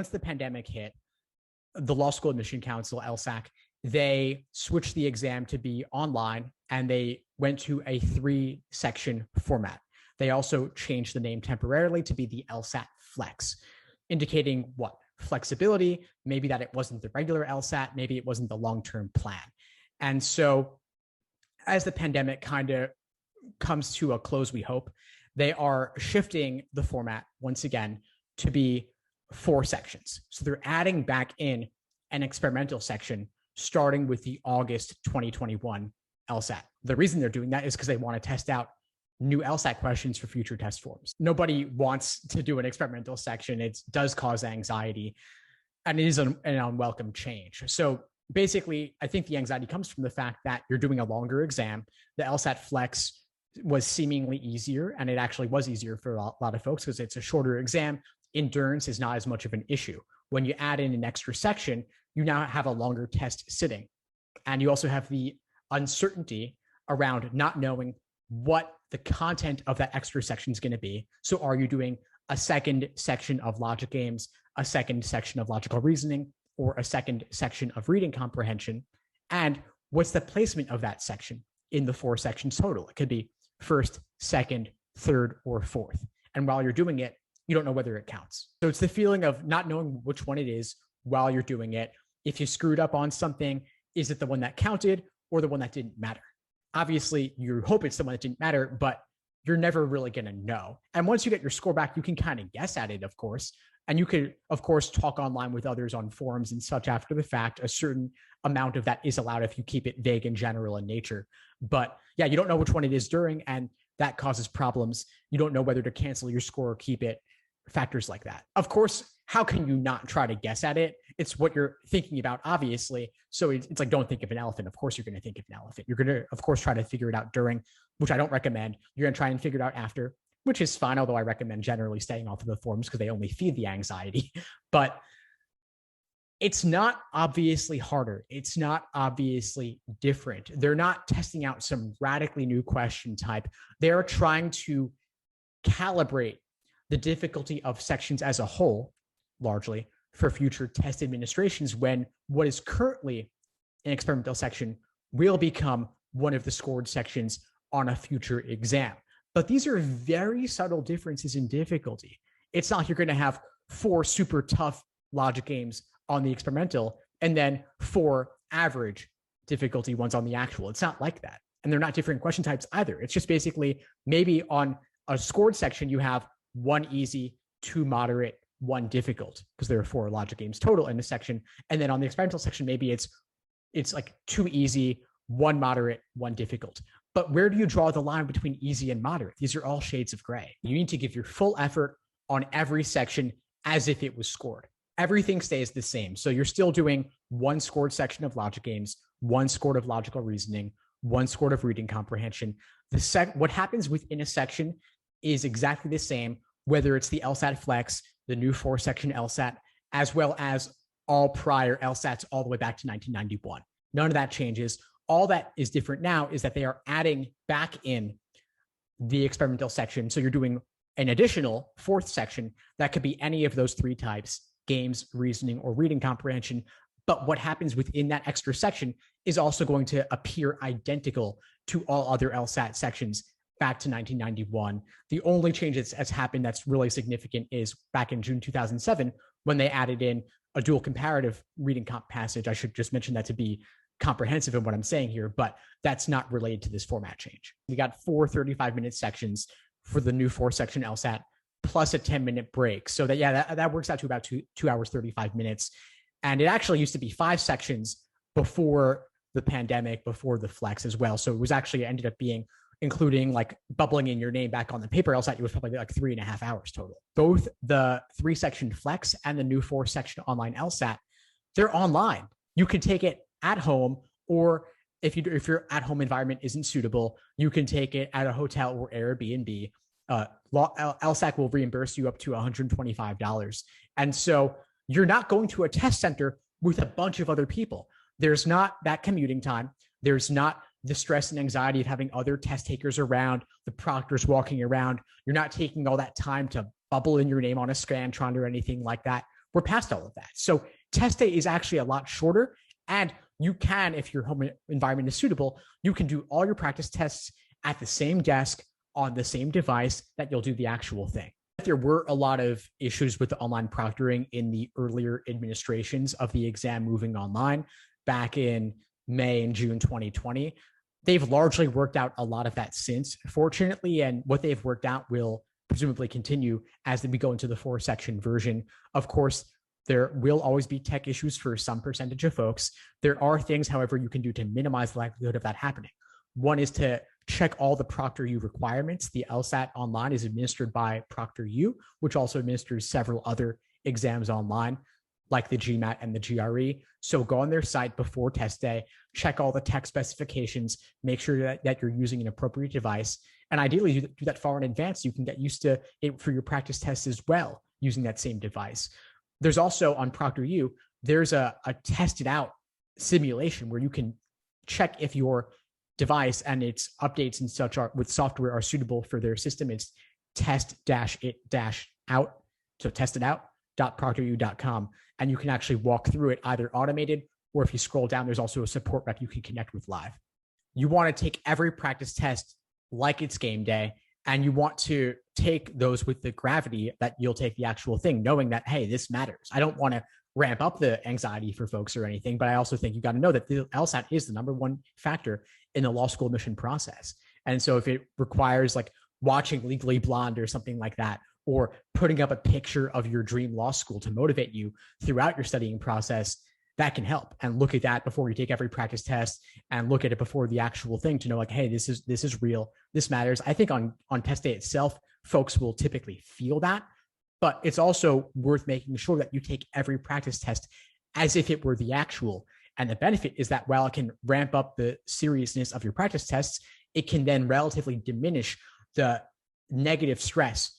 once the pandemic hit, the Law School Admission Council, LSAC, they switched the exam to be online and they went to a 3-section format. They also changed the name temporarily to be the LSAT Flex, indicating what? Flexibility, maybe that it wasn't the regular LSAT, maybe it wasn't the long-term plan. And so as the pandemic kind of comes to a close, we hope, they are shifting the format once again to be 4 sections. So they're adding back in an experimental section starting with the August 2021 LSAT. The reason they're doing that is because they want to test out new LSAT questions for future test forms. Nobody wants to do an experimental section. It does cause anxiety, and it is an unwelcome change. So basically, I think the anxiety comes from the fact that you're doing a longer exam. The LSAT Flex was seemingly easier, and it actually was easier for a lot of folks because it's a shorter exam. Endurance is not as much of an issue. When you add in an extra section, you now have a longer test sitting. And you also have the uncertainty around not knowing what the content of that extra section is going to be. So are you doing a second section of logic games, a second section of logical reasoning, or a second section of reading comprehension? And what's the placement of that section in the 4 sections total? It could be first, second, third, or fourth. And while you're doing it, you don't know whether it counts. So it's the feeling of not knowing which one it is while you're doing it. If you screwed up on something, is it the one that counted or the one that didn't matter? Obviously, you hope it's the one that didn't matter, but you're never really going to know. And once you get your score back, you can kind of guess at it, of course. And you could, of course, talk online with others on forums and such after the fact. A certain amount of that is allowed if you keep it vague and general in nature. But yeah, you don't know which one it is during, and that causes problems. You don't know whether to cancel your score or keep it, factors like that. Of course, how can you not try to guess at it? It's what you're thinking about, obviously. So it's like, don't think of an elephant. Of course, you're going to think of an elephant. You're going to, of course, try to figure it out during, which I don't recommend. You're going to try and figure it out after, which is fine, although I recommend generally staying off of the forums because they only feed the anxiety. But it's not obviously harder. It's not obviously different. They're not testing out some radically new question type. They're trying to calibrate the difficulty of sections as a whole, largely, for future test administrations, when what is currently an experimental section will become one of the scored sections on a future exam. But these are very subtle differences in difficulty. It's not like you're going to have 4 super tough logic games on the experimental and then 4 average difficulty ones on the actual. It's not like that. And they're not different question types either. It's just basically maybe on a scored section, you have 1 easy, 2 moderate, 1 difficult, because there are 4 logic games total in the section. And then on the experimental section, maybe it's like 2 easy, 1 moderate, 1 difficult. But where do you draw the line between easy and moderate? These are all shades of gray. You need to give your full effort on every section as if it was scored. Everything stays the same. So you're still doing 1 scored section of logic games, 1 scored of logical reasoning, 1 scored of reading comprehension. What happens within a section is exactly the same, whether it's the LSAT Flex, the new 4-section LSAT, as well as all prior LSATs all the way back to 1991. None of that changes. All that is different now is that they are adding back in the experimental section. So you're doing an additional 4th section that could be any of those 3 types: games, reasoning, or reading comprehension. But what happens within that extra section is also going to appear identical to all other LSAT sections back to 1991. The only change that's happened that's really significant is back in June 2007, when they added in a dual comparative reading comp passage. I should just mention that to be comprehensive in what I'm saying here, but that's not related to this format change. We got 4 35-minute sections for the new 4-section LSAT, plus a 10-minute break. So that works out to about 2 hours, 35 minutes. And it actually used to be 5 sections before the pandemic, before the Flex as well. So it was actually ended up being, including like bubbling in your name back on the paper LSAT, it was probably like 3.5 hours total. Both the 3-section Flex and the new 4-section online LSAT, they're online. You can take it at home, or if your at-home environment isn't suitable, you can take it at a hotel or Airbnb. LSAC will reimburse you up to $125. And so you're not going to a test center with a bunch of other people. There's not that commuting time. There's not the stress and anxiety of having other test takers around, the proctors walking around. You're not taking all that time to bubble in your name on a Scantron or anything like that. we're past all of that. So test day is actually a lot shorter. And you can, if your home environment is suitable, you can do all your practice tests at the same desk on the same device that you'll do the actual thing. There were a lot of issues with the online proctoring in the earlier administrations of the exam moving online back in May and June 2020. They've largely worked out a lot of that since, fortunately, and what they've worked out will presumably continue as we go into the 4-section version. Of course, there will always be tech issues for some percentage of folks. There are things, however, you can do to minimize the likelihood of that happening. One is to check all the ProctorU requirements. The LSAT online is administered by ProctorU, which also administers several other exams online, like the GMAT and the GRE. So go on their site before test day, check all the tech specifications, make sure that you're using an appropriate device. And ideally, you do that far in advance. You can get used to it for your practice tests as well, using that same device. There's also on ProctorU, there's a tested out simulation where you can check if your device and its updates and such are with software are suitable for their system. It's test-it-out. So testitout.proctoru.com. And you can actually walk through it either automated, or if you scroll down, there's also a support rep you can connect with live. You want to take every practice test like it's game day, and you want to take those with the gravity that you'll take the actual thing, knowing that, hey, this matters. I don't want to ramp up the anxiety for folks or anything, but I also think you got to know that the LSAT is the number one factor in the law school admission process. And so if it requires like watching Legally Blonde or something like that, or putting up a picture of your dream law school to motivate you throughout your studying process, that can help. And look at that before you take every practice test, and look at it before the actual thing to know like, hey, this is real. This matters. I think on test day itself, folks will typically feel that, but it's also worth making sure that you take every practice test as if it were the actual. And the benefit is that while it can ramp up the seriousness of your practice tests, it can then relatively diminish the negative stress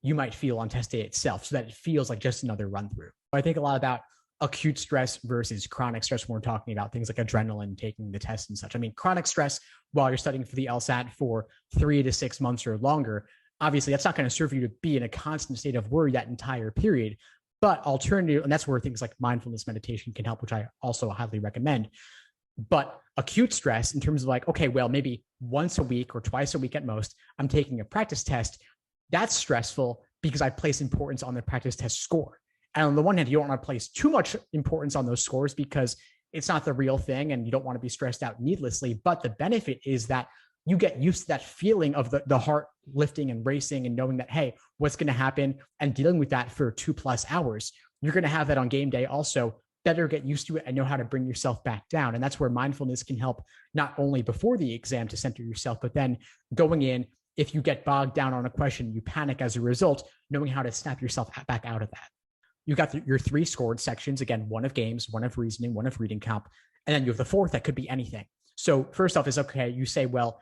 you might feel on test day itself, so that it feels like just another run through. I think a lot about acute stress versus chronic stress when we're talking about things like adrenaline, taking the test and such. I mean, chronic stress while you're studying for the LSAT for 3 to 6 months or longer, obviously that's not going to serve you to be in a constant state of worry that entire period. But alternative, and that's where things like mindfulness meditation can help, which I also highly recommend. But acute stress in terms of like, okay, well, maybe once a week or twice a week at most, I'm taking a practice test. That's stressful because I place importance on the practice test score. And on the one hand, you don't want to place too much importance on those scores because it's not the real thing and you don't want to be stressed out needlessly. But the benefit is that you get used to that feeling of the heart lifting and racing and knowing that, hey, what's going to happen, and dealing with that for 2+ hours. You're going to have that on game day also. Better get used to it and know how to bring yourself back down. And that's where mindfulness can help, not only before the exam to center yourself, but then going in, if you get bogged down on a question, you panic as a result, knowing how to snap yourself back out of that. You got your 3 scored sections, again, 1 of games, 1 of reasoning, 1 of reading comp, and then you have the 4th that could be anything. So first off is, okay, you say, well,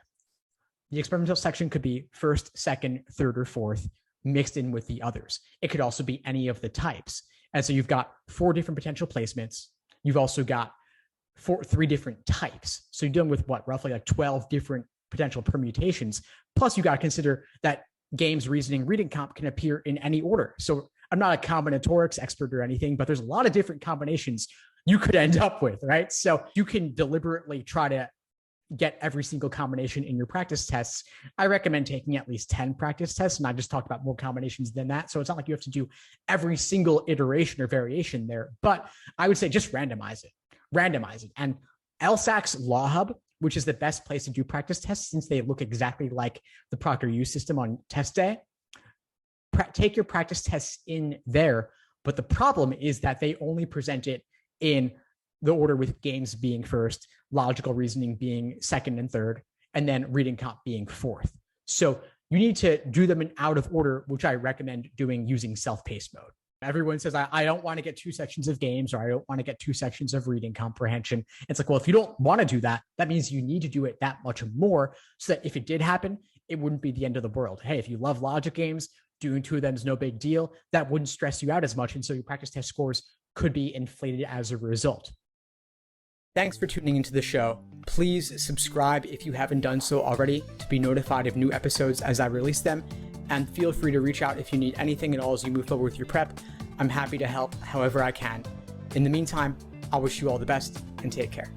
the experimental section could be 1st, 2nd, 3rd, or 4th mixed in with the others. It could also be any of the types. And so you've got 4 different potential placements. You've also got 3 different types. So you're dealing with what, roughly like 12 different potential permutations. Plus you got to consider that games, reasoning, reading comp can appear in any order. So I'm not a combinatorics expert or anything, but there's a lot of different combinations you could end up with, right? So you can deliberately try to get every single combination in your practice tests. I recommend taking at least 10 practice tests, and I just talked about more combinations than that. So it's not like you have to do every single iteration or variation there, but I would say just randomize it. And LSAC's Law Hub, which is the best place to do practice tests since they look exactly like the ProctorU system on test day, take your practice tests in there. But the problem is that they only present it in the order with games being 1st, logical reasoning being 2nd and 3rd, and then reading comp being 4th. So you need to do them in out of order, which I recommend doing using self-paced mode. Everyone says, I don't want to get 2 sections of games, or I don't want to get 2 sections of reading comprehension. It's like, well, if you don't want to do that, that means you need to do it that much more so that if it did happen, it wouldn't be the end of the world. Hey, if you love logic games, doing 2 of them is no big deal. That wouldn't stress you out as much. And so your practice test scores could be inflated as a result. Thanks for tuning into the show. Please subscribe if you haven't done so already to be notified of new episodes as I release them. And feel free to reach out if you need anything at all as you move forward with your prep. I'm happy to help however I can. In the meantime, I'll wish you all the best and take care.